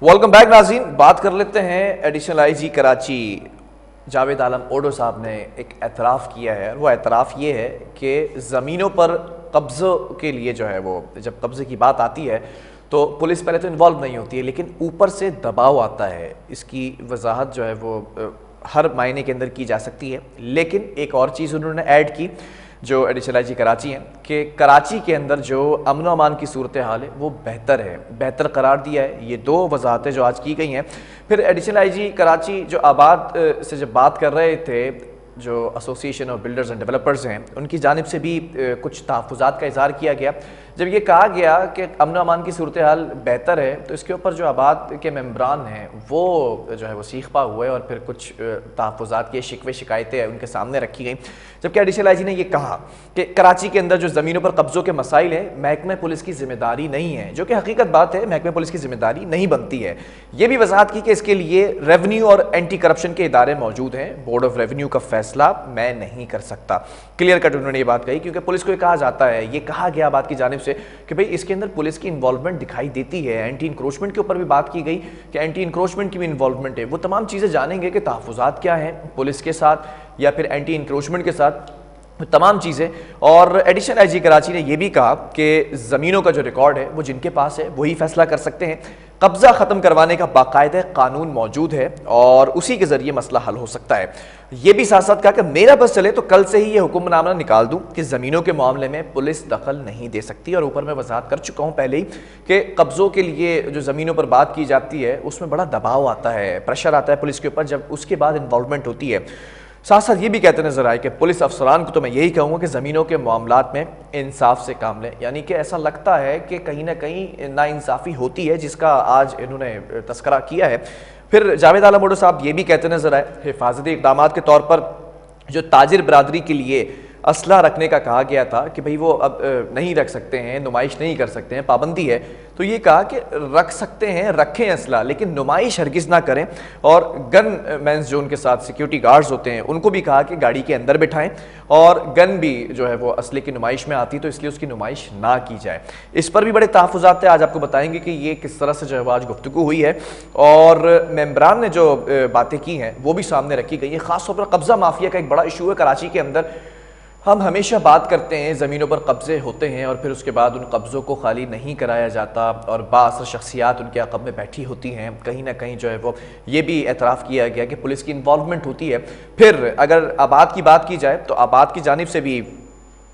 Welcome back नाज़रीन। बात कर लेते हैं एडिशनल आईजी कराची जावेद आलम ओडो साहब ने एक एतराफ़ किया है। वो एतराफ़ ये है कि ज़मीनों पर कब्ज़ों के लिए जो है वो जब कब्ज़े की बात आती है तो पुलिस पहले तो इन्वॉल्व नहीं होती है, लेकिन ऊपर से दबाव आता है। इसकी वजाहत जो है वो हर मायने के अंदर की जा सकती है। लेकिन एक और चीज़ उन्होंने ऐड की जो एडिशनल आईजी कराची हैं कि कराची के अंदर जो अमन अमान की सूरत हाल है वो बेहतर है, बेहतर करार दिया है। ये दो वजाहतें जो आज की गई हैं। फिर एडिशनल आईजी कराची जो आबाद से जब बात कर रहे थे, जो association of builders and developers हैं, उनकी जानिब से भी कुछ तहफ़्फ़ुज़ात का इज़हार किया गया। जब ये कहा गया कि अमन अमान की सूरत हाल बेहतर है तो इसके ऊपर जो आबाद के मेम्बरान हैं वो जो है वो सीख पा हुए और फिर कुछ तहफ़्फ़ुज़ात के शिकवे शिकायतें उनके सामने रखी गई। जबकि एडिशनल आईजी ने यह कहा कि कराची के अंदर जो ज़मीनों पर कब्ज़ों के मसाइल हैं महकमे पुलिस की जिम्मेदारी नहीं है, जो कि हकीकत बात है, महकमे पुलिस की जिम्मेदारी नहीं बनती है। ये भी वजाहत की कि इसके लिए रेवेन्यू और एंटी करप्शन के इदारे मौजूद हैं, बोर्ड ऑफ रेवेन्यू का फैसला मैं नहीं कर सकता। क्लियर कट उन्होंने ये बात कही, क्योंकि पुलिस को ये कहा जाता है, ये कहा गया बात की जानिब से कि भाई इसके अंदर पुलिस की इन्वॉल्वमेंट दिखाई देती है। एंटी इंक्रोचमेंट के ऊपर भी बात की गई कि एंटी इंक्रोचमेंट की भी इन्वॉल्वमेंट है। वो तमाम चीज़ें जानेंगे कि तहफ़्फ़ुज़ात क्या हैं पुलिस के साथ या फिर एंटी इंक्रोचमेंट के साथ, तमाम चीज़ें। और एडिशनल आईजी कराची ने यह भी कहा कि ज़मीनों का जो रिकॉर्ड है वो जिनके पास है वही फैसला कर सकते हैं। कब्ज़ा ख़त्म करवाने का बाकायदा कानून मौजूद है और उसी के ज़रिए मसला हल हो सकता है। ये भी साथ साथ कहा कि मेरा बस चले तो कल से ही ये हुक्मनामा निकाल दूं कि ज़मीनों के मामले में पुलिस दखल नहीं दे सकती। और ऊपर मैं वजाहत कर चुका हूँ पहले ही कि कब्ज़ों के लिए जो ज़मीनों पर बात की जाती है उसमें बड़ा दबाव आता है, प्रेशर आता है पुलिस के ऊपर जब उसके बाद इन्वॉल्वमेंट होती है। साथ साथ ये भी कहते नजर आए कि पुलिस अफसरान को तो मैं यही कहूँगा कि ज़मीनों के मामलात में इंसाफ से काम लें। यानी कि ऐसा लगता है कि कहीं ना कहीं नाइंसाफ़ी होती है, जिसका आज इन्होंने तस्करा किया है। फिर जावेद आलम ओडो साहब ये भी कहते नजर आए हिफाजती इक़दामात के तौर पर जो ताजिर बरादरी के लिए असला रखने का कहा गया था कि भाई वो अब नहीं रख सकते हैं, नुमाइश नहीं कर सकते हैं, पाबंदी है, तो ये कहा कि रख सकते हैं, रखें असला, लेकिन नुमाइश हरगिज़ ना करें। और गन मैंस जो उनके साथ सिक्योरिटी गार्ड्स होते हैं उनको भी कहा कि गाड़ी के अंदर बिठाएं और गन भी जो है वो असले की नुमाइश में आती तो इसलिए उसकी नुमाइश ना की जाए। इस पर भी बड़े तहफ़्फ़ुज़ात थे। आज आपको बताएंगे कि ये किस तरह से जो है वो आज गुफ्तगू हुई है और मेम्बरान ने जो बातें की हैं वो भी सामने रखी गई है। ख़ासतौर पर कब्ज़ा माफिया का एक बड़ा इशू है कराची के अंदर। हम हमेशा बात करते हैं ज़मीनों पर कब्ज़े होते हैं और फिर उसके बाद उन कब्ज़ों को खाली नहीं कराया जाता और बाअसर शख्सियात उनके अक़ब में बैठी होती हैं। कहीं ना कहीं जो है वो ये भी एतराफ़ किया गया कि पुलिस की इन्वॉल्वमेंट होती है। फिर अगर आबाद की बात की जाए तो आबाद की जानिब से भी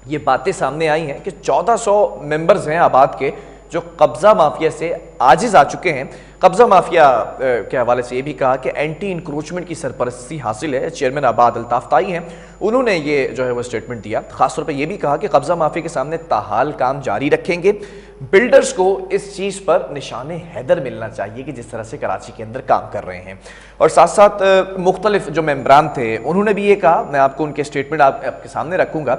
ये बातें सामने आई हैं कि 1400 मेंबर्स हैं आबाद के जो कब्ज़ा माफिया से आजिज़ आ चुके हैं। कब्ज़ा माफिया के हवाले से ये भी कहा कि एंटी इंक्रोचमेंट की सरपरस्ती हासिल है। चेयरमैन आबाद अल्ताफ़ ताई हैं, उन्होंने ये जो है वो स्टेटमेंट दिया। खासतौर पर यह भी कहा कि कब्ज़ा माफिया के सामने ताहाल काम जारी रखेंगे। बिल्डर्स को इस चीज़ पर निशाने हैदर मिलना चाहिए कि जिस तरह से कराची के अंदर काम कर रहे हैं। और साथ साथ मुख्तलिफ जो मेम्बरान थे उन्होंने भी ये कहा, मैं आपको उनके स्टेटमेंट आपके सामने रखूँगा।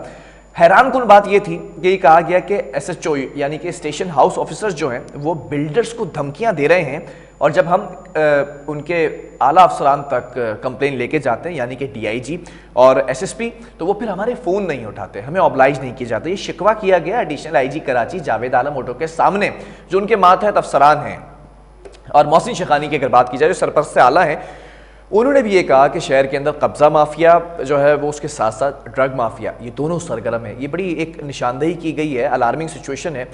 हैरान कुन बात यह थी कि ये कहा गया कि SHO यानी कि स्टेशन हाउस ऑफिसर्स जो हैं वो बिल्डर्स को धमकियां दे रहे हैं और जब हम उनके आला अफसरान तक कंप्लेन लेके जाते हैं यानी कि DIG और SSP तो वो फिर हमारे फ़ोन नहीं उठाते, हमें ऑब्लाइज नहीं किए जाते। ये शिकवा किया गया एडिशनल आईजी कराची जावेद आलम ओडो के सामने जो उनके मातहत अफसरान हैं। और मोहसिन शेखानी की अगर बात की जाए जो सरपरस्त आला है, उन्होंने भी ये कहा कि शहर के अंदर कब्ज़ा माफिया जो है वो उसके साथ साथ ड्रग माफिया ये दोनों सरगर्म है। ये बड़ी एक निशानदेही की गई है, अलार्मिंग सिचुएशन है।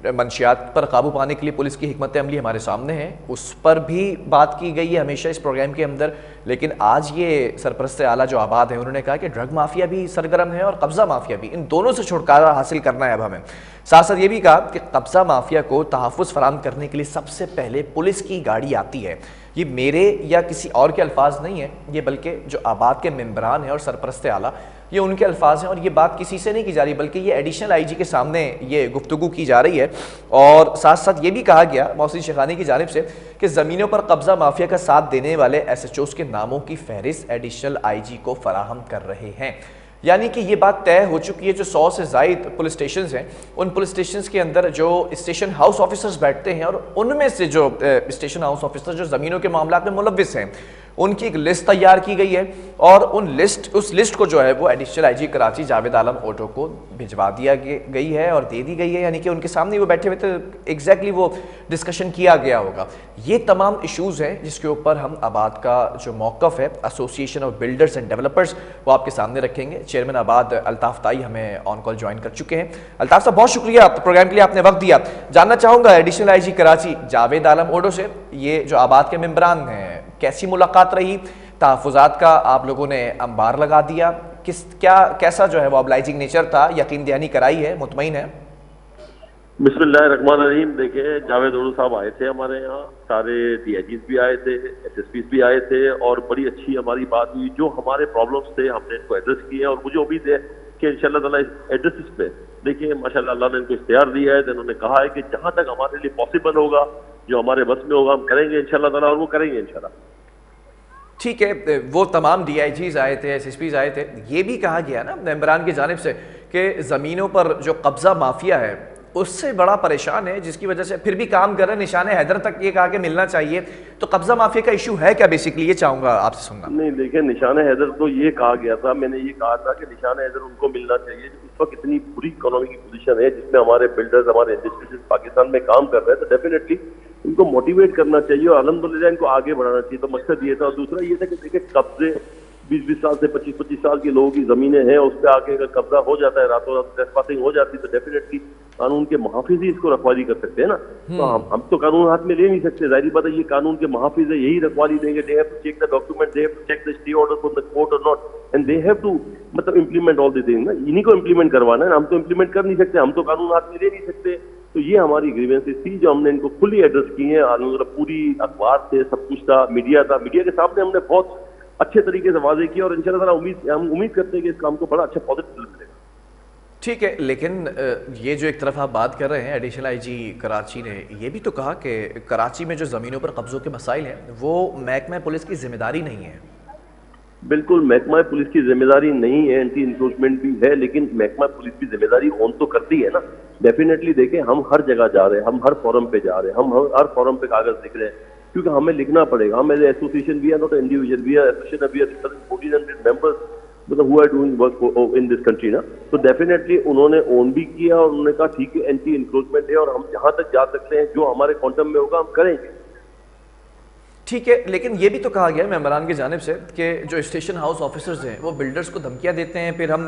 मंशियात पर काबू पाने के लिए पुलिस की हिकमत अमली हमारे सामने है, उस पर भी बात की गई है हमेशा इस प्रोग्राम के अंदर। लेकिन आज ये सरपरस्त आला जो आबाद है उन्होंने कहा कि ड्रग माफिया भी सरगर्म है और कब्ज़ा माफिया भी, इन दोनों से छुटकारा हासिल करना है अब हमें। साथ साथ ये भी कहा कि कब्ज़ा माफिया को तहफ़्फ़ुज़ फराहम करने के लिए सबसे पहले पुलिस की गाड़ी आती है। ये मेरे या किसी और के अल्फाज नहीं है, ये बल्कि जो आबाद के मेम्बरान हैं और सरपरस्त आला ये उनके अल्फाज हैं और ये बात किसी से नहीं की जा रही बल्कि ये एडिशनल आईजी के सामने ये गुफ्तगू की जा रही है। और साथ साथ ये भी कहा गया मोहसिन शेखानी की जानिब से कि ज़मीनों पर कब्ज़ा माफिया का साथ देने वाले SHOs के नामों की फहरिस्त एडिशनल आईजी को फराहम कर रहे हैं। यानी कि ये बात तय हो चुकी है। जो 100 से ज़ायद पुलिस स्टेशन हैं उन पुलिस स्टेशन के अंदर जो स्टेशन हाउस ऑफिसर्स बैठते हैं और उनमें से जो स्टेशन हाउस ऑफिसर जो ज़मीनों के मामला में मुलव्विस हैं उनकी एक लिस्ट तैयार की गई है और उस लिस्ट को जो है वो additional IG Karachi Javed Alam auto को भिजवा दिया गई है और दे दी गई है, यानी कि उनके सामने वो बैठे हुए थे, एग्जैक्टली वो डिस्कशन किया गया होगा। ये तमाम इश्यूज़ हैं जिसके ऊपर हम आबाद का जो मौक़िफ़ है association of builders and developers वो आपके सामने रखेंगे। चेयरमैन आबाद अल्ताफ़ ताई हमें ऑन कॉल ज्वाइन कर चुके हैं। अल्ताफ़ साहब बहुत शुक्रिया प्रोग्राम के लिए, आपने वक्त दिया। जानना चाहूँगा additional IG Karachi Javed Alam auto से ये जो आबाद के मेंबरान हैं कैसी मुलाकात रही, तहफ़्फ़ुज़ात का आप लोगों ने अंबार लगा दिया, कैसा जो है वो ऑब्लाइजिंग नेचर था, यकीन दहानी कराई है, मुतमईन है? बिस्मिल्लाहिर्रहमानिर्रहीम। देखिए, जावेद ओटो साहब आए थे हमारे यहाँ, सारे डीआईजीज भी आए थे, एसएसपीज भी आए थे और बड़ी अच्छी हमारी बात हुई। जो हमारे प्रॉब्लम्स थे हमने इनको एड्रेस किए और मुझे उम्मीद है कि इंशाल्लाह ताला एड्रेस पे देखिए माशाल्लाह अल्लाह ने इनको इख्तियार दिया है। तो इन्होंने कहा है कि जहां तक हमारे लिए पॉसिबल होगा, जो हमारे बस में होगा, हम करेंगे इंशाल्लाह ताला, और वो करेंगे इंशाल्लाह। ठीक है, वो तमाम डीआईजीज आए थे, एसएसपीज आए थे, ये भी कहा गया ना मेंबरान की जानिब से कि ज़मीनों पर जो कब्जा माफिया है उससे बड़ा परेशान है, जिसकी वजह से फिर भी काम कर रहे हैं। निशान हैदर तक ये कहा कि मिलना चाहिए, तो कब्जा माफिया का इशू है क्या बेसिकली, ये चाहूंगा आपसे सुनना। नहीं देखिए, निशान हैदर तो ये कहा गया था, मैंने ये कहा था कि निशान हैदर उनको मिलना चाहिए। इस वक्त इतनी बुरी इकोनॉमी की पोजीशन है जिसमें हमारे बिल्डर्स, हमारे इंडस्ट्रीज पाकिस्तान में काम कर रहे हैं, तो डेफिनेटली इनको मोटिवेट करना चाहिए और अल्हम्दुलिल्लाह इनको आगे बढ़ाना चाहिए। तो मकसद ये था। और दूसरा ये था कि देखिए, कब्जे 20-20 साल से 25-25 साल के लोगों की जमीनें हैं, उस पर आके अगर कब्जा हो जाता है, रातों रात ट्रेसपासिंग हो जाती है, तो डेफिनेटली कानून के मुहाफिज ही इसको रखवाली कर सकते हैं ना। तो हम तो कानून हाथ में ले नहीं सकते, जाहिर बात है ये कानून के मुहाफिज है, यही रखवाली देंगे। They have to check the document, they have to check the stay order from the court और not, and they have to मतलब इंप्लीमेंट ऑल द थिंग ना। इन्हीं को इंप्लीमेंट करवाना है, हम तो इंप्लीमेंट कर नहीं सकते, हम तो कानून हाथ में ले नहीं सकते। तो ये हमारी ग्रीवेंसेस थी जो हमने इनको फुली एड्रेस की है। पूरी अखबार से सब कुछ था, मीडिया था, मीडिया के सामने हमने बहुत अच्छे तरीके से वाजे किया और इंशाल्लाह ताला हम उम्मीद करते हैं कि इस काम को बड़ा अच्छा पॉजिटिव मिलेगा। ठीक है, लेकिन ये जो एक तरफ आप बात कर रहे हैं, एडिशनल आईजी कराची ने ये भी तो कहा कि कराची में जो ज़मीनों पर कब्जों के मसाइल हैं वो महकमा पुलिस की जिम्मेदारी नहीं है। बिल्कुल, महकमा पुलिस की जिम्मेदारी नहीं है, एंटी इंक्रोचमेंट भी है, लेकिन महकमा पुलिस की जिम्मेदारी ऑन तो करती है ना। डेफिनेटली देखें, हम हर जगह जा रहे हैं, हम हर फोरम पे जा रहे हैं, हम हर फोरम पे कागज लिख रहे हैं, क्योंकि हमें लिखना पड़ेगा। हम एज एसोसिएशन भी है, not individual, we are association, we are 1400 members मतलब who are doing work in this country ना। तो डेफिनेटली उन्होंने ओन भी किया और उन्होंने कहा ठीक है, एंटी इंक्रोचमेंट है और हम जहां तक जा सकते हैं, जो हमारे क्वांटम में होगा हम करेंगे। ठीक है, लेकिन ये भी तो कहा गया है मेंबरान की जानिब से कि जो स्टेशन हाउस ऑफिसर्स हैं वो बिल्डर्स को धमकियां देते हैं, फिर हम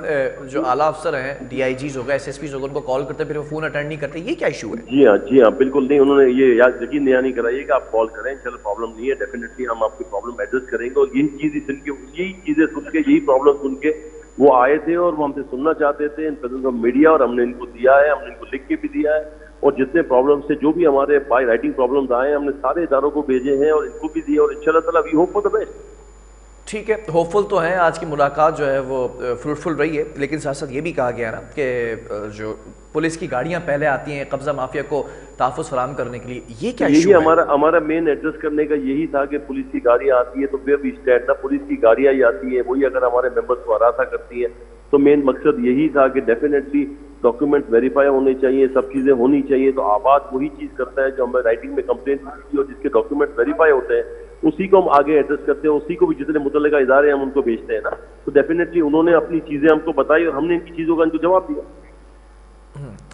जो आला अफसर हैं, डीआईजीज होगा, एसएसपीज होगा, उनको कॉल करते हैं, फिर वो फोन अटेंड नहीं करते। ये क्या इशू है? जी हाँ, बिल्कुल नहीं, उन्होंने ये यकीन दहानी कराइए कि आप कॉल करें, चलो प्रॉब्लम नहीं है, डेफिनेटली हम आपकी प्रॉब्लम एड्रेस करेंगे। और यही चीजें सुन के, यही प्रॉब्लम सुन के वो आए थे और वो हमसे सुनना चाहते थे इन प्रेजेंस ऑफ मीडिया, और हमने इनको दिया है, हमने इनको लिख के भी दिया है। और जितने प्रॉब्लम्स थे, जो भी हमारे बाय राइटिंग प्रॉब्लम्स आए हैं, हमने सारे इदारों को भेजे हैं और इनको भी दिए, और इंशाल्लाह ताला we hope for the best. ठीक है, होपफुल तो है, आज की मुलाकात जो है वो फ्रूटफुल रही है, लेकिन साथ साथ ये भी कहा गया ना कि जो पुलिस की गाड़ियां पहले आती हैं कब्जा माफिया को तहफ़्फ़ुज़ फराहम करने के लिए, ये क्या यही हमारा मेन एड्रेस करने का यही था कि पुलिस की गाड़ियां आती है तो फिर भी स्टैंड था, पुलिस की गाड़ियां ही आती है, वही अगर हमारे मेंबर्स को हरासा करती है, तो मेन मकसद यही था कि डेफिनेटली डॉक्यूमेंट वेरीफाई होने चाहिए, सब चीजें होनी चाहिए। तो आबाद वही चीज करता है जो हमें राइटिंग में कंप्लेंट की और जिसके डॉक्यूमेंट वेरीफाई होते हैं, उसी को हम आगे एड्रेस करते हैं, उसी को भी जितने मुतल्लिका इदारे हैं हम उनको भेजते हैं ना। तो डेफिनेटली उन्होंने अपनी चीजें हमको बताई और हमने इनकी चीजों का इनको जवाब दिया।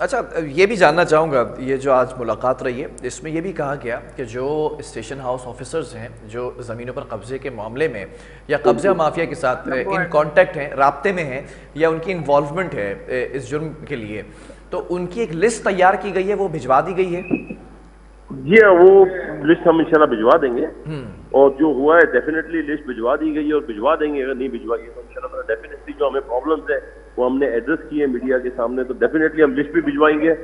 अच्छा, ये भी जानना चाहूँगा, ये जो आज मुलाकात रही है इसमें ये भी कहा गया कि जो स्टेशन हाउस ऑफिसर्स हैं जो ज़मीनों पर कब्जे के मामले में या कब्जा माफिया के साथ इन कांटेक्ट हैं, राब्ते में हैं, या उनकी इन्वॉल्वमेंट है इस जुर्म के लिए, तो उनकी एक लिस्ट तैयार की गई है, वो भिजवा दी गई है। जी हाँ, वो लिस्ट हम इंशाल्लाह भिजवा देंगे और जो हुआ है डेफिनेटली लिस्ट भिजवा दी गई है और भिजवा देंगे। अगर नहीं भिजवाई है तो इंशाल्लाह डेफिनेटली जो हमें प्रॉब्लम्स है वो हमने एड्रेस किए मीडिया के सामने, तो डेफिनेटली हम लिस्ट भी भिजवाएंगे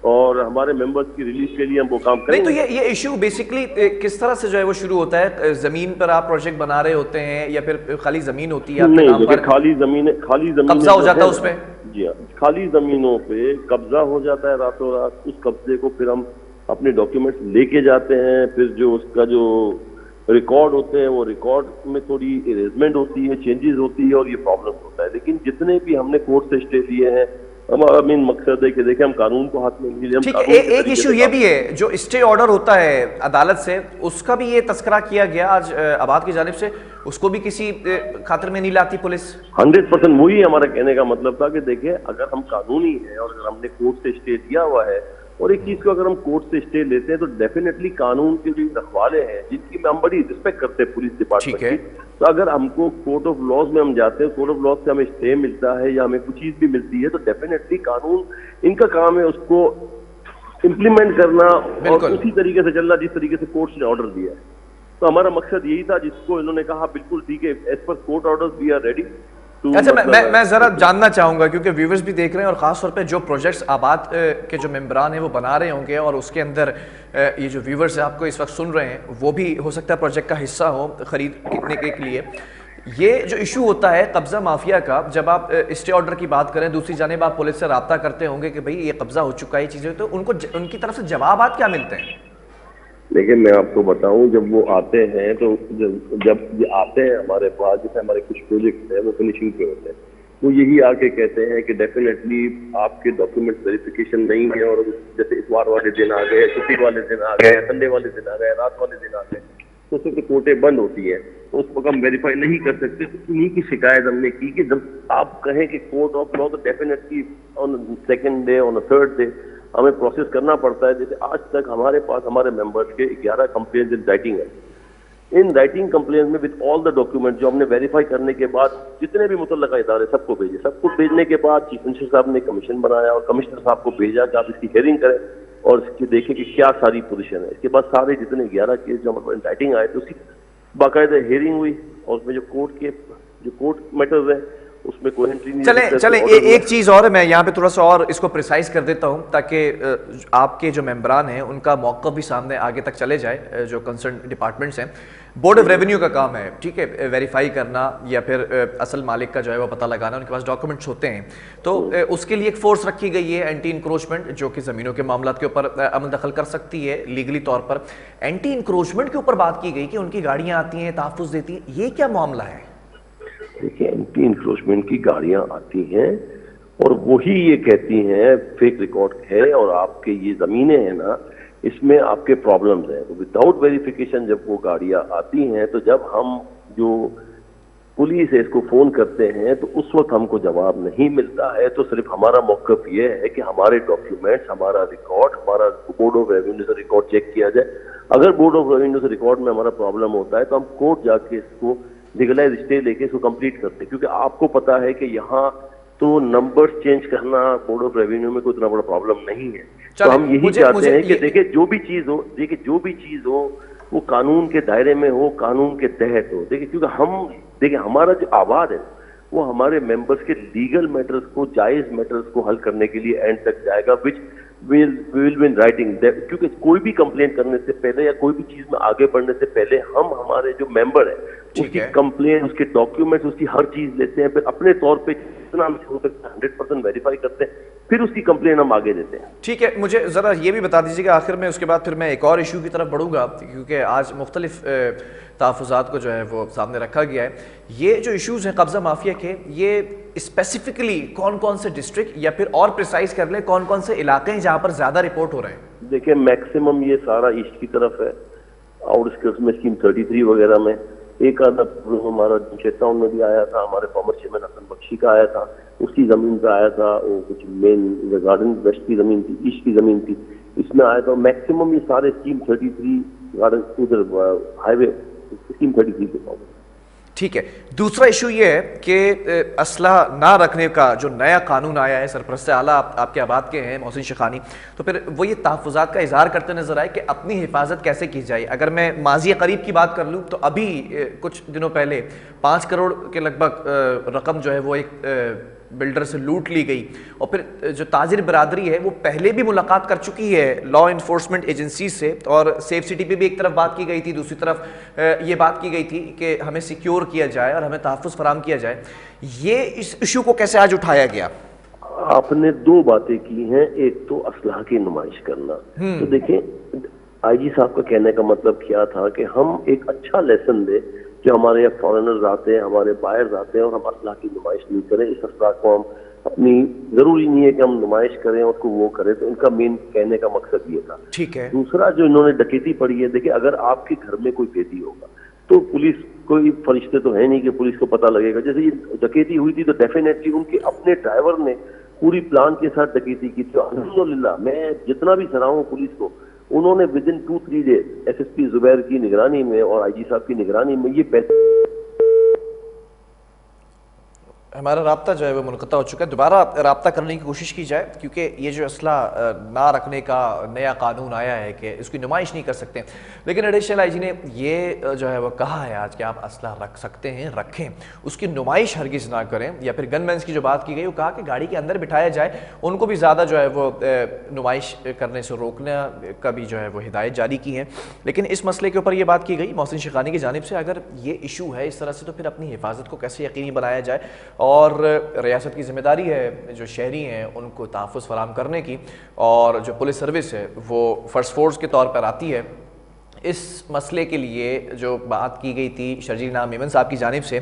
और हमारे मेंबर्स की रिलीज के लिए हम वो काम करेंगे। नहीं, तो ये इशू बेसिकली किस तरह से जो है वो शुरू होता है? जमीन पर आप प्रोजेक्ट बना रहे होते हैं या फिर खाली जमीन होती है आपके नाम पर? खाली जमीन कब्जा हो जाता है उस पे? जी हाँ, खाली जमीनों पे कब्जा हो जाता है रातों रात। उस कब्जे को फिर हम अपने डॉक्यूमेंट्स लेके जाते हैं, फिर जो उसका जो रिकॉर्ड होते हैं वो रिकॉर्ड में थोड़ी इरेजमेंट होती है, चेंजेस होती है और ये प्रॉब्लम होता है। लेकिन जितने भी हमने कोर्ट से स्टे लिए हैं हमारा मेन मकसद है कि देखिए हम कानून को हाथ में लिए, हम ठीक है। कानून के एक तरीके इशू से ये काम भी है, जो स्टे ऑर्डर होता है अदालत से, उसका भी ये तस्करा किया गया आज आबाद की जानिब से, उसको भी किसी खातिर में नहीं लाती पुलिस। 100% वही हमारा कहने का मतलब था कि देखिए अगर हम कानूनी हैं और अगर हमने कोर्ट से स्टे दिया हुआ है, और एक चीज को अगर हम कोर्ट से स्टे लेते हैं तो डेफिनेटली कानून के जो रखवाले हैं जिनकी हम बड़ी रिस्पेक्ट करते हैं पुलिस डिपार्टमेंट ठीक है। की, तो अगर हमको कोर्ट ऑफ लॉज में हम जाते हैं, कोर्ट ऑफ लॉज से हमें स्टे मिलता है या हमें कुछ चीज भी मिलती है, तो डेफिनेटली कानून इनका काम है उसको इम्प्लीमेंट करना और उसी तरीके से चलना जिस तरीके से कोर्ट ने ऑर्डर दिया है। तो हमारा मकसद यही था, जिसको इन्होंने कहा बिल्कुल ठीक है, as per court orders we are ready. अच्छा, मैं जरा जानना चाहूंगा, क्योंकि व्यूवर्स भी देख रहे हैं और खास तौर पे जो प्रोजेक्ट्स आबाद के जो मेंबरान हैं वो बना रहे होंगे, और उसके अंदर ये जो व्यूवर्स आपको इस वक्त सुन रहे हैं वो भी हो सकता है प्रोजेक्ट का हिस्सा हो खरीदने के लिए। ये जो इशू होता है कब्जा माफिया का, जब आप स्टे ऑर्डर की बात करें, दूसरी जानिब आप पुलिस से रब्ता करते होंगे कि भाई ये कब्जा हो चुका है, ये चीजें, तो उनको उनकी तरफ से जवाबात क्या मिलते हैं? देखिए मैं आपको बताऊं, जब वो आते हैं तो जब ये आते हैं हमारे पास, जैसे हमारे कुछ प्रोजेक्ट हैं वो फिनिशिंग पे होते हैं, वो यही आके कहते हैं कि डेफिनेटली आपके डॉक्यूमेंट वेरिफिकेशन नहीं है, और जैसे इतवार वाले दिन आ गए, छुट्टी वाले दिन आ गए, संडे वाले दिन आ गए, रात वाले दिन आ गए, तो उस वक्त कोर्टें बंद होती है, तो उस वक्त हम वेरीफाई नहीं कर सकते। तो उन्हीं की शिकायत हमने की कि जब आप कहें कि कोर्ट ऑफ लॉ, तो definitely on second day, on third day हमें प्रोसेस करना पड़ता है। जैसे आज तक हमारे पास हमारे मेंबर्स के 11 कंप्लेंट इन राइटिंग है। इन राइटिंग कंप्लेंट में विद ऑल द डॉक्यूमेंट जो हमने वेरीफाई करने के बाद जितने भी मुतल्लका इदारे सबको भेजे, सबको भेजने के बाद चीफ मिनिस्टर साहब ने कमीशन बनाया और कमिश्नर साहब को भेजा कि आप इसकी हियरिंग करें और इसकी देखें कि क्या सारी पोजीशन है। इसके बाद सारे जितने 11 केस जो हमारे राइटिंग आए थे उसकी बाकायदा हियरिंग हुई, और उसमें जो कोर्ट मैटर्स है उसमें कोई एंट्री नहीं। चले एक चीज और है, मैं यहाँ पे थोड़ा सा और इसको प्रिसाइज कर देता हूँ ताकि आपके जो मेंबरान हैं उनका मौका भी सामने आगे तक चले जाए। जो कंसर्न डिपार्टमेंट्स हैं, बोर्ड ऑफ रेवेन्यू का काम है, ठीक है, वेरीफाई करना या फिर असल मालिक का जो है वो पता लगाना, उनके पास डॉक्यूमेंट्स होते हैं, तो उसके लिए एक फोर्स रखी गई है एंटी इंक्रोचमेंट, जो कि ज़मीनों के मामलों के ऊपर अमल दखल कर सकती है लीगली तौर पर। एंटी इंक्रोचमेंट के ऊपर बात की गई कि उनकी गाड़ियाँ आती हैं, तहफ़्फ़ुज़ देती हैं, ये क्या मामला है? देखिए एंटी इंक्रोचमेंट की गाड़ियां आती हैं और वही ये कहती हैं फेक रिकॉर्ड है और आपके ये जमीनें हैं ना, इसमें आपके प्रॉब्लम्स हैं। तो विदाउट वेरिफिकेशन जब वो गाड़ियां आती हैं, तो जब हम जो पुलिस है इसको फोन करते हैं तो उस वक्त हमको जवाब नहीं मिलता है। तो सिर्फ हमारा मौकफ ये है कि हमारे डॉक्यूमेंट्स, हमारा रिकॉर्ड, हमारा बोर्ड ऑफ रेवेन्यू से रिकॉर्ड चेक किया जाए। अगर बोर्ड ऑफ रेवेन्यू से रिकॉर्ड में हमारा प्रॉब्लम होता है तो हम कोर्ट जाके इसको लीगलाइज स्टे लेके इसको कंप्लीट करते हैं, क्योंकि आपको पता है कि यहाँ तो नंबर्स चेंज करना बोर्ड ऑफ रेवेन्यू में कोई इतना बड़ा प्रॉब्लम नहीं है। तो हम यही चाहते हैं कि देखिए जो भी चीज हो वो कानून के दायरे में हो, कानून के तहत हो। देखिए हमारा जो आवाज है वो हमारे मेंबर्स के लीगल मैटर्स को, जायज मैटर्स को हल करने के लिए एंड तक जाएगा, विच विल विन राइटिंग। क्योंकि कोई भी कंप्लेंट करने से पहले या कोई भी चीज में आगे बढ़ने से पहले हम हमारे जो मेंबर है उसकी कंप्लेंट, उसके डॉक्यूमेंट्स, उसकी हर चीज लेते हैं, फिर अपने तौर पे जितना हो सकता है 100% वेरीफाई करते हैं, फिर उसकी कंप्लेंट हम आगे देते हैं। ठीक है, मुझे ज़रा ये भी बता दीजिएगा आखिर में, उसके बाद फिर मैं एक और इशू की तरफ बढ़ूंगा, क्योंकि आज मुख्तलिफ तहफ़्फ़ुज़ात को जो है वो सामने रखा गया है। ये जो इशूज़ हैं कब्ज़ा माफिया के, ये स्पेसिफिकली कौन कौन से डिस्ट्रिक्ट या फिर और प्रिसाइज कर लें कौन कौन से इलाके हैं जहाँ पर ज़्यादा रिपोर्ट हो रहे हैं? देखिए मैक्सिमम ये सारा ईस्ट की तरफ है, आउटस्कर्ट्स में स्कीम 33 वगैरह में, एक आधा हमारा जमशेद टाउन में भी आया था, हमारे फॉर्मर चेयरमैन हसन बख्शी का आया था, उसकी जमीन पे आया था, वो कुछ मेन गार्डन वेस्ट की जमीन थी, ईस्ट की जमीन थी, इसमें आया था। मैक्सिमम ये सारे स्कीम 33 गार्डन उधर हाईवे स्कीम 33 के पास। ठीक है, दूसरा इशू ये है कि असलहा ना रखने का जो नया कानून आया है, सरपरस्त आला आपके आबाद के हैं मोहसिन शेखानी, तो फिर वो ये तहफ़्फ़ुज़ात का इजहार करते नजर आए कि अपनी हिफाजत कैसे की जाए। अगर मैं माजी करीब की बात कर लूँ तो अभी कुछ दिनों पहले 5 करोड़ के लगभग रकम जो है वो एक बिल्डर से लूट ली गई, और फिर जो ताजिर बरादरी है वो पहले भी मुलाकात कर चुकी है लॉ इन्फोर्समेंट एजेंसी से, और सेफ सिटी पे भी एक तरफ बात की गई थी, दूसरी तरफ ये बात की गई थी कि हमें सिक्योर किया जाए और हमें तहफ़्फ़ुज़ फराहम किया जाए। ये इस इशू को कैसे आज उठाया गया? आपने दो बातें की हैं, एक तो असलाह की नुमाइश करना। तो देखिए आईजी साहब का कहने का मतलब क्या था कि हम एक अच्छा लेसन दे, जो हमारे यहाँ फॉरेनर्स आते हैं, हमारे बायर्स आते हैं, और हम असलाह की नुमाइश नहीं करें, इस असलाह को हम अपनी, जरूरी नहीं है कि हम नुमाइश करें उसको वो करें, तो उनका मेन कहने का मकसद ये था। ठीक है। दूसरा जो इन्होंने डकैती पड़ी है, देखिए अगर आपके घर में कोई कैदी होगा तो पुलिस, कोई फरिश्ते तो है नहीं कि पुलिस को पता लगेगा। जैसे ये डकैती हुई थी तो डेफिनेटली उनके अपने ड्राइवर ने पूरी प्लान के साथ डकैती की थी। अल्हम्दुलिल्लाह मैं जितना भी सराहूं पुलिस को, उन्होंने with in 2-3 days SSP Zubair की निगरानी में और आईजी साहब की निगरानी में ये पैसे, हमारा राब्ता जो है वो मुनक़ता हो चुका है। दोबारा राब्ता करने की कोशिश की जाए, क्योंकि ये जो असला ना रखने का नया कानून आया है कि इसकी नुमाइश नहीं कर सकते, लेकिन एडिशनल आईजी ने ये जो है वो कहा है आज कि आप असला रख सकते हैं, रखें, उसकी नुमाइश हरगिज़ ना करें। या फिर गनमैन्स की जो बात की गई, वो कहा कि गाड़ी के अंदर बिठाया जाए, उनको भी ज़्यादा जो है वो नुमाइश करने से रोकने का भी जो है वो हिदायत जारी की है। लेकिन इस मसले के ऊपर ये बात की गई मोहसिन शेखानी की जानिब से, अगर ये इशू है इस तरह से, तो फिर अपनी हिफाजत को कैसे यकीनी बनाया जाए, और रियासत की जिम्मेदारी है जो शहरी हैं उनको तहफ़्फ़ुज़ फराहम करने की, और जो पुलिस सर्विस है वो फर्स्ट फोर्स के तौर पर आती है। इस मसले के लिए जो बात की गई थी शर्जील नाम मेमन साहब की जानिब से,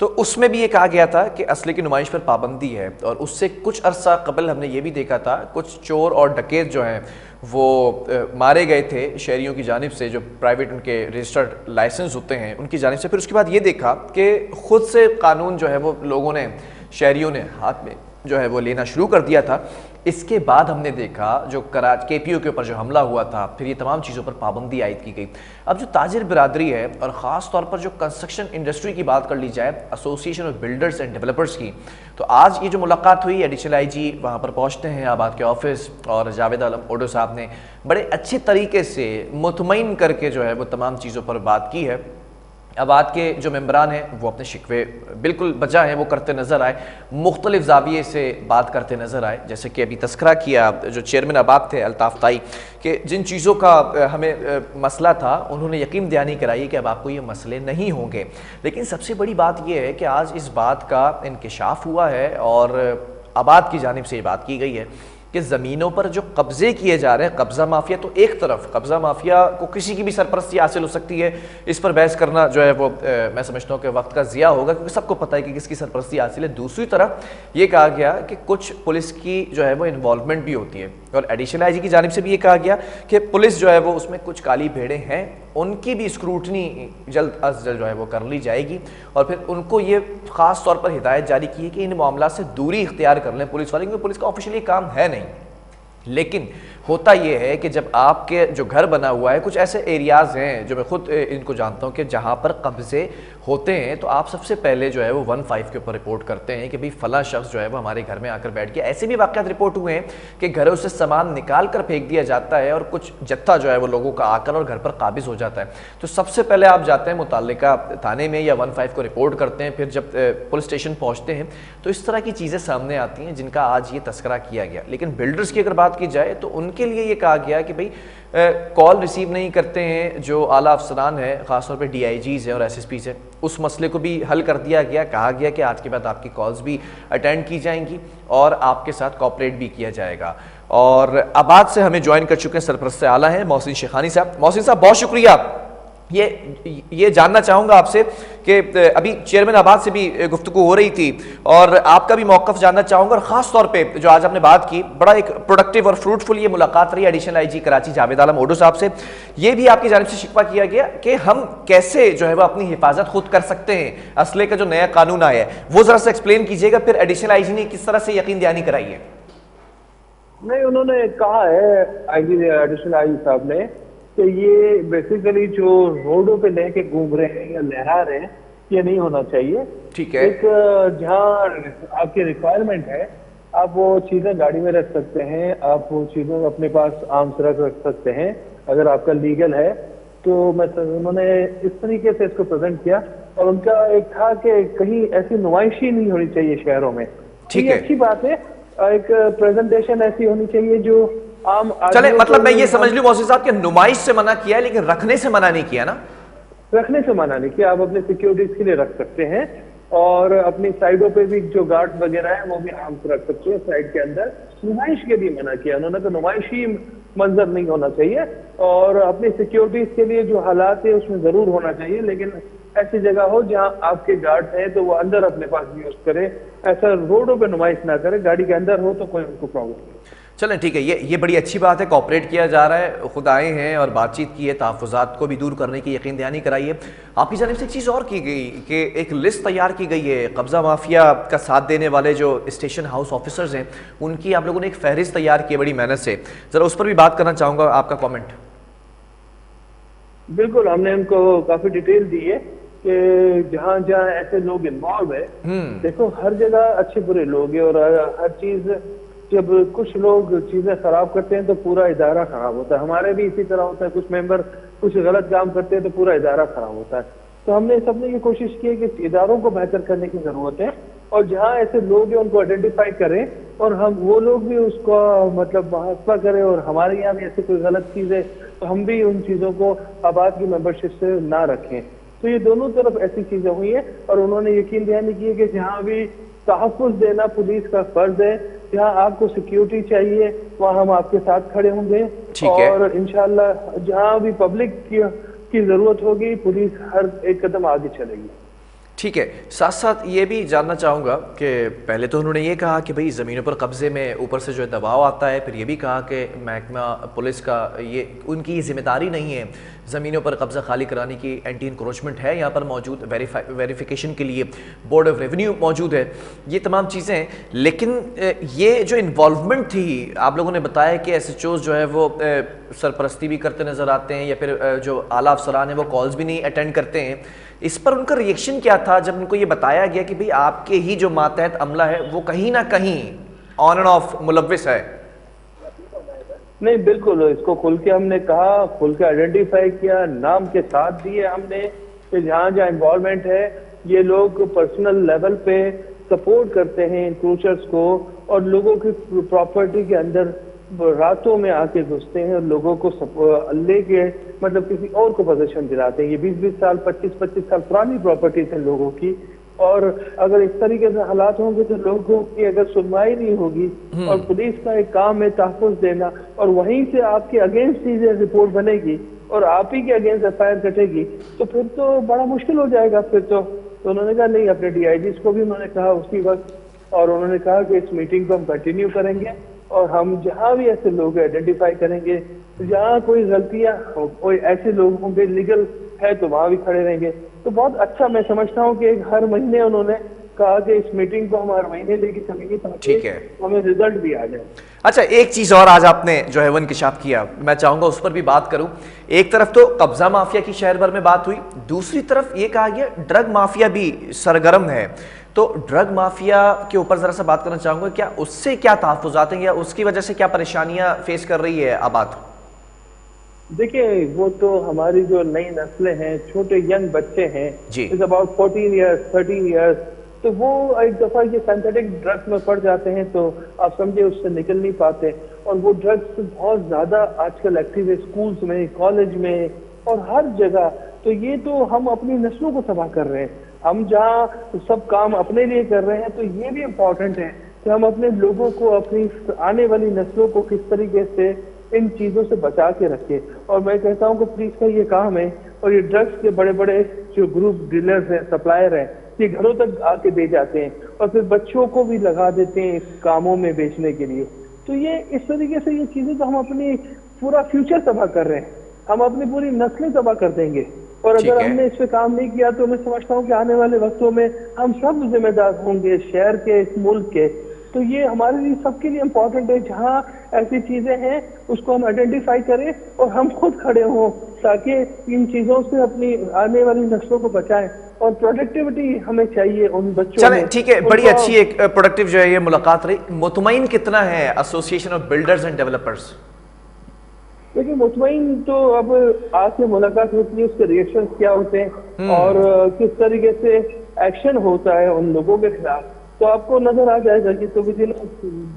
तो उसमें भी ये कहा गया था कि असले की नुमाइश पर पाबंदी है। और उससे कुछ अरसा कबल हमने ये भी देखा था, कुछ चोर और डकैत जो हैं वो मारे गए थे शहरियों की जानिब से, जो प्राइवेट उनके रजिस्टर्ड लाइसेंस होते हैं उनकी जानिब से। फिर उसके बाद ये देखा कि ख़ुद से कानून जो है वो लोगों ने, शहरियों ने हाथ में जो है वो लेना शुरू कर दिया था। इसके बाद हमने देखा जो KPO के ऊपर जो हमला हुआ था, फिर ये तमाम चीज़ों पर पाबंदी आयद की गई। अब जो ताजिर बिरादरी है, और ख़ास तौर पर जो कंस्ट्रक्शन इंडस्ट्री की बात कर ली जाए, association of builders and developers की, तो आज ये जो मुलाकात हुई, एडिशनल आईजी वहाँ पर पहुँचते हैं आबाद के ऑफिस, और जावेद आलम ओडो साहब ने बड़े अच्छे तरीके से मुतमईन करके जो है वो तमाम चीज़ों पर बात की है। आबाद के जो मेंबरान हैं वो अपने शिकवे बिल्कुल बजा हैं वो करते नज़र आए, मुख्तलिफ जाविये से बात करते नज़र आए। जैसे कि अभी तस्करा किया जो चेयरमैन आबाद थे अल्ताफ़ ताई, कि जिन चीज़ों का हमें मसला था उन्होंने यकीन दहानी कराई कि अब आपको ये मसले नहीं होंगे। लेकिन सबसे बड़ी बात यह है कि आज इस बात का इंकिशाफ हुआ है, और आबाद की जानिब से ये बात की गई है कि ज़मीनों पर जो कब्ज़े किए जा रहे हैं, कब्ज़ा माफिया, तो एक तरफ कब्ज़ा माफिया को किसी की भी सरपरस्ती हासिल हो सकती है, इस पर बहस करना जो है वो मैं समझता हूँ कि वक्त का ज़िया होगा, क्योंकि सबको पता है कि किसकी सरपरस्ती हासिल है। दूसरी तरफ ये कहा गया कि कुछ पुलिस की जो है वो इन्वॉल्वमेंट भी होती है, और एडिशनल आईजी की जानिब से भी ये कहा गया कि पुलिस जो है वो उसमें कुछ काली भेड़ें हैं, उनकी भी स्क्रूटनी जल्द अज जल्द जो है वो कर ली जाएगी। और फिर उनको ये ख़ास तौर पर हिदायत जारी की है कि इन मामला से दूरी इख्तियार कर लें पुलिस वाले, क्योंकि पुलिस का ऑफिशियली काम है नहीं। लेकिन होता यह है कि जब आपके जो घर बना हुआ है, कुछ ऐसे एरियाज़ हैं जो मैं खुद इनको जानता हूं कि जहां पर कब्ज़े होते हैं, तो आप सबसे पहले जो है वो 15 के ऊपर रिपोर्ट करते हैं कि भाई फ़लाँ शख्स जो है वो हमारे घर में आकर बैठ गया। ऐसे भी वाक़यात रिपोर्ट हुए हैं कि घरों से सामान निकाल कर फेंक दिया जाता है, और कुछ जत्था जो है वो लोगों का आकर और घर पर काबिज़ हो जाता है। तो सबसे पहले आप जाते हैं मुताल्लिका थाने में या 15 को रिपोर्ट करते हैं, फिर जब पुलिस स्टेशन पहुँचते हैं तो इस तरह की चीज़ें सामने आती हैं जिनका आज ये तस्करा किया गया। लेकिन बिल्डर्स की अगर बात की जाए तो उनके लिए ये कहा गया कि भाई कॉल रिसीव नहीं करते हैं जो आला अफसरान है, ख़ासतौर पे DIGs हैं और SSPs हैं, उस मसले को भी हल कर दिया गया। कहा गया कि आज के बाद आपकी कॉल्स भी अटेंड की जाएंगी और आपके साथ कोऑपरेट भी किया जाएगा। और आबाद से हमें ज्वाइन कर चुके हैं सरपरस्त आला हैं मोहसिन शेखानी साहब। मोहसिन साहब बहुत शुक्रिया। ये जानना चाहूँगा आपसे कि अभी चेयरमैन आबाद से भी गुफ्तगू हो रही थी, और आपका भी मौक़िफ़ जानना चाहूँगा, और ख़ास तौर पे जो आज आपने बात की, बड़ा एक प्रोडक्टिव और फ्रूटफुल ये मुलाकात रही एडिशनल आईजी कराची जावेद आलम ओडो साहब से। ये भी आपकी जानिब से शिकवा किया गया कि हम कैसे जो है वो अपनी हिफाजत खुद कर सकते हैं, असले का जो नया कानून आया है वो ज़रा सा एक्सप्लेन कीजिएगा। फिर एडिशनल आईजी ने किस तरह से यकीन दहानी कराई है? नहीं, उन्होंने कहा है एडिशनल आईजी साहब ने कि ये बेसिकली जो रोडों पे लेके घूम रहे हैं या लहरा रहे हैं, ये नहीं होना चाहिए। ठीक है। एक जहाँ आपकी रिक्वायरमेंट है, आप वो चीजें गाड़ी में रख सकते हैं, आप वो चीजें अपने पास आर्म्स रख सकते हैं अगर आपका लीगल है। तो उन्होंने इस तरीके से इसको प्रेजेंट किया, और उनका एक था कि कहीं ऐसी नुमाइश ही नहीं होनी चाहिए शहरों में। ठीक है, है, अच्छी बात है। एक प्रेजेंटेशन ऐसी होनी चाहिए जो आम चले, मतलब मैं ये समझ लूं मोहसिन साहब कि नुमाइश से मना किया है, लेकिन रखने से मना नहीं किया ना? रखने से मना नहीं किया, आप अपने सिक्योरिटीज के लिए रख सकते हैं, और अपनी साइडों पे भी जो गार्ड वगैरह है वो भी आर्म्स रख सकते हैं साइड के अंदर। नुमाइश के लिए मना किया उन्होंने, तो नुमाइश ही मंजर नहीं होना चाहिए, और अपनी सिक्योरिटीज के लिए जो हालात है उसमें जरूर होना चाहिए, लेकिन ऐसी जगह हो जहां आपके गार्ड हैं तो वो अंदर अपने पास यूज करे, ऐसा रोडों पे नुमाइश ना करे, गाड़ी के अंदर हो तो कोई उनको प्रॉब्लम नहीं। चलें ठीक है, ये बड़ी अच्छी बात है, कॉपरेट किया जा रहा है, खुद आए हैं और बातचीत की है, तहफ़्फ़ुज़ात को भी दूर करने की यकीन दहानी कराई है। आपकी जानिब से एक चीज़ और की गई कि एक लिस्ट तैयार की गई है, कब्ज़ा माफिया का साथ देने वाले जो स्टेशन हाउस ऑफिसर्स हैं उनकी आप लोगों ने एक फहरिस्त तैयार की है बड़ी मेहनत से, ज़रा उस पर भी बात करना चाहूँगा, आपका कॉमेंट। बिल्कुल, हमने उनको काफी डिटेल दी है कि जहाँ जहाँ ऐसे लोग इन्वॉल्व है, देखो हर जगह अच्छे बुरे लोग हैं, और हर चीज जब कुछ लोग चीजें खराब करते हैं तो पूरा इदारा खराब होता है। हमारे भी इसी तरह होता है, कुछ मेंबर कुछ गलत काम करते हैं तो पूरा इदारा खराब होता है। तो हमने सबने ये कोशिश की है कि इदारों को बेहतर करने की जरूरत है, और जहाँ ऐसे लोग हैं उनको आइडेंटिफाई करें, और हम वो लोग भी उसको मतलब मुहासबा करें, और हमारे यहाँ भी ऐसी कोई गलत चीज है तो हम भी उन चीजों को आबाद की मेंबरशिप से ना रखें। तो ये दोनों तरफ ऐसी चीजें हुई है, और उन्होंने यकीन दहानी की है कि जहाँ भी तहफ़्फ़ुज़ देना पुलिस का फर्ज है, जहाँ आपको सिक्योरिटी चाहिए वहाँ हम आपके साथ खड़े होंगे, और इंशाल्लाह जहाँ भी पब्लिक की जरूरत होगी पुलिस हर एक कदम आगे चलेगी। ठीक है, साथ साथ ये भी जानना चाहूँगा कि पहले तो उन्होंने ये कहा कि भाई ज़मीनों पर कब्ज़े में ऊपर से जो है दबाव आता है, फिर ये भी कहा कि महकमा पुलिस का ये उनकी जिम्मेदारी नहीं है ज़मीनों पर कब्ज़ा खाली कराने की, एंटी इंक्रोचमेंट है यहाँ पर मौजूद, वेरिफिकेशन के लिए बोर्ड ऑफ रेवेन्यू मौजूद है, ये तमाम चीज़ें। लेकिन ये जो इन्वॉल्वमेंट थी, आप लोगों ने बताया कि SHOs जो है वो सरपरस्ती भी करते नज़र आते हैं, या फिर जो आला अफसरान हैं वो कॉल्स भी नहीं अटेंड करते हैं, इस पर उनका रिएक्शन क्या था जब उनको ये बताया गया कि भाई आपके ही जो मातहत अमला है वो कहीं ना कहीं ऑन एंड ऑफ मुलव्विस है? नहीं, बिल्कुल इसको खुल के हमने कहा, खुल के आइडेंटिफाई किया, नाम के साथ दिए हमने कि जहाँ जहाँ इन्वॉल्वमेंट है ये लोग पर्सनल लेवल पे सपोर्ट करते हैं इंक्रोचर्स को, और लोगों की प्रॉपर्टी के अंदर रातों में आके घुसते हैं और लोगों को लेके मतलब किसी और को पोजीशन दिलाते हैं। ये 20-20 साल 25-25 साल पुरानी प्रॉपर्टीज है लोगों की, और अगर इस तरीके से हालात होंगे तो लोगों की अगर सुनवाई नहीं होगी, और पुलिस का एक काम है तहफ़्फ़ुज़ देना, और वहीं से आपके अगेंस्ट चीजें रिपोर्ट बनेगी और आप ही के अगेंस्ट FIR कटेगी, तो फिर तो बड़ा मुश्किल हो जाएगा फिर तो उन्होंने कहा नहीं, अपने DIGs को भी उन्होंने कहा उसी वक्त, और उन्होंने कहा कि इस मीटिंग को हम कंटिन्यू करेंगे, और हम जहाँ भी ऐसे लोग आइडेंटिफाई करेंगे, जहाँ कोई गलतियाँ कोई ऐसे लोग होंगे लीगल है तो वहाँ भी खड़े रहेंगे। तो बहुत अच्छा मैं समझता हूँ कि हर महीने उन्होंने कहा कि इस मीटिंग को हम हर महीने लेके चलेंगे ताकि हमें रिजल्ट भी आ जाए। अच्छा, एक चीज़ और आज आपने जो है वो इंकिशाफ किया, मैं चाहूँगा उस पर भी बात करूँ। एक तरफ तो कब्जा माफिया की शहर भर में बात हुई, दूसरी तरफ ये कहा गया ड्रग माफिया भी सरगर्म है, तो ड्रग माफिया के ऊपर ज़रा सा बात करना चाहूँगा, क्या उससे क्या तहफ़्फ़ुज़ात हैं या उसकी वजह से क्या परेशानियाँ फेस कर रही है आबाद? देखिए, वो तो हमारी जो नई नस्लें हैं, छोटे यंग बच्चे हैं, इज अबाउट 14 ईयर्स 13 ईयर्स, तो वो एक दफा ये सिंथेटिक ड्रग्स में पड़ जाते हैं तो आप समझे उससे निकल नहीं पाते, और वो ड्रग्स बहुत ज्यादा आजकल एक्टिव है स्कूल्स में, कॉलेज में और हर जगह। तो ये तो हम अपनी नस्लों को तबाह कर रहे हैं। हम जहाँ सब काम अपने लिए कर रहे हैं तो ये भी इम्पोर्टेंट है कि हम अपने लोगों को, अपनी आने वाली नस्लों को किस तरीके से इन चीजों से बचा के रखे। और मैं कहता हूँ कि पुलिस का ये काम है, और ये ड्रग्स के बड़े बड़े जो ग्रुप डीलर्स हैं, सप्लायर हैं, ये घरों तक आके दे जाते हैं और फिर बच्चों को भी लगा देते हैं इस कामों में बेचने के लिए। तो ये इस तरीके से ये चीजें तो हम अपनी पूरा फ्यूचर तबाह कर रहे हैं, हम अपनी पूरी नस्लें तबाह कर देंगे। और अगर हमने इस पे काम नहीं किया तो मैं समझता हूँ कि आने वाले वक्तों में हम सब जिम्मेदार होंगे, शहर के, इस मुल्क के। तो ये हमारे लिए सबके लिए इम्पोर्टेंट है, जहाँ ऐसी चीजें हैं उसको हम आइडेंटिफाई करें और हम खुद खड़े हों ताकि इन चीजों से अपनी आने वाली नस्लों को बचाएं। और प्रोडक्टिविटी हमें चाहिए उन बच्चों चलें, ठीक है, बड़ी अच्छी एक प्रोडक्टिव जो है ये मुलाकात रही। मुतमईन कितना है association of builders and developers? देखिए, मुतमईन तो अब आज से मुलाकात होती है, उसके रिएक्शन क्या होते हैं और किस तरीके से एक्शन होता है उन लोगों के खिलाफ, तो आपको नजर आ जाएगा कि तो विदिन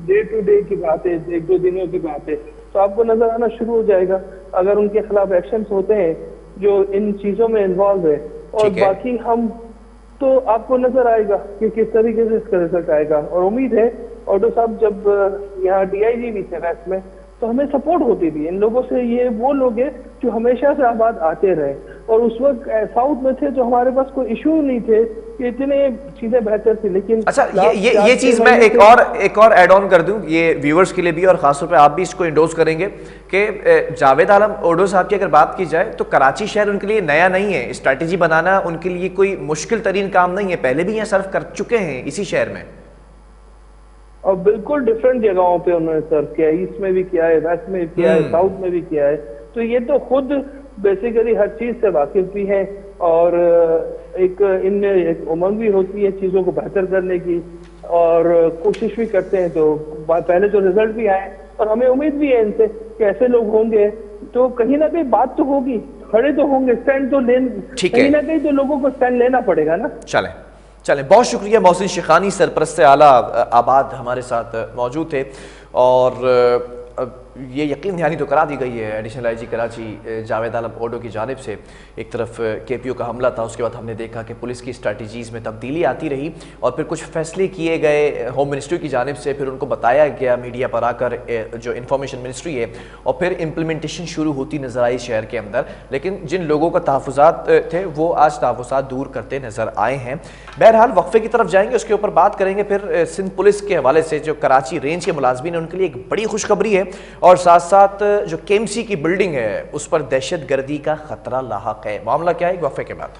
डे टू डे की बात है, एक दो दिनों की बात है, तो आपको नजर आना शुरू हो जाएगा अगर उनके खिलाफ एक्शन होते हैं जो इन चीजों में इन्वॉल्व है। और बाकी हम तो आपको नजर आएगा कि किस तरीके से इसका रिजल्ट आएगा। और उम्मीद है ऑटो साहब जब यहाँ DIG भी थे वेस्ट में तो हमें सपोर्ट होती थी इन लोगों से। ये वो लोग हैं जो हमेशा से आबाद आते रहे और उस वक्त साउथ में थे जो हमारे पास कोई इशू नहीं थे कि इतने चीजें बेहतर थी। लेकिन अच्छा, ये चीज मैं एक और ऐड ऑन कर दूं, ये व्यूअर्स के लिए भी और खासतौर पे आप भी इसको इंडोर्स करेंगे कि जावेद आलम ओडो साहब की अगर बात की जाए तो कराची शहर उनके लिए नया नहीं है, स्ट्रैटेजी बनाना उनके लिए कोई मुश्किल तरीन काम नहीं है, पहले भी यहाँ सर्व कर चुके हैं इसी शहर में। और बिल्कुल डिफरेंट जगहों पे उन्होंने सर्व किया है, ईस्ट में भी किया है, वेस्ट में भी किया है, साउथ में भी किया है। तो ये तो खुद बेसिकली हर चीज से वाकिफ भी है और एक इनमें एक उमंग भी होती है चीजों को बेहतर करने की और कोशिश भी करते हैं। तो पहले जो रिजल्ट भी आए और हमें उम्मीद भी है इनसे कि ऐसे लोग होंगे तो कहीं ना कहीं बात तो होगी, खड़े तो होंगे, स्टैंड तो कहीं ना कहीं तो लोगों को स्टैंड लेना पड़ेगा ना। चलें, बहुत शुक्रिया। मोहसिन शिखानी सरपरस्त आला आबाद हमारे साथ मौजूद थे और ये यकीन दहानी तो करा दी गई है एडिशनल आईजी कराची जावेद आलम ओडो की जानिब से। एक तरफ केपीओ का हमला था, उसके बाद हमने देखा कि पुलिस की स्ट्रैटेजीज़ में तब्दीली आती रही और फिर कुछ फैसले किए गए होम मिनिस्ट्री की जानिब से, फिर उनको बताया गया मीडिया पर आकर जो इंफॉर्मेशन मिनिस्ट्री है, और फिर इम्प्लीमेंटेशन शुरू होती नज़र आई शहर के अंदर। लेकिन जिन लोगों का तहफ़्फ़ुज़ात थे वो आज तहफ़्फ़ुज़ात दूर करते नज़र आए हैं। बहरहाल वक्फे की तरफ जाएंगे, उसके ऊपर बात करेंगे। फिर सिंध पुलिस के हवाले से जो कराची रेंज के मुलाजमीन हैं उनके लिए एक बड़ी खुशखबरी है और साथ साथ जो केएमसी की बिल्डिंग है उस पर दहशत गर्दी का खतरा लाहक है। मामला क्या है, वक्फे के बाद।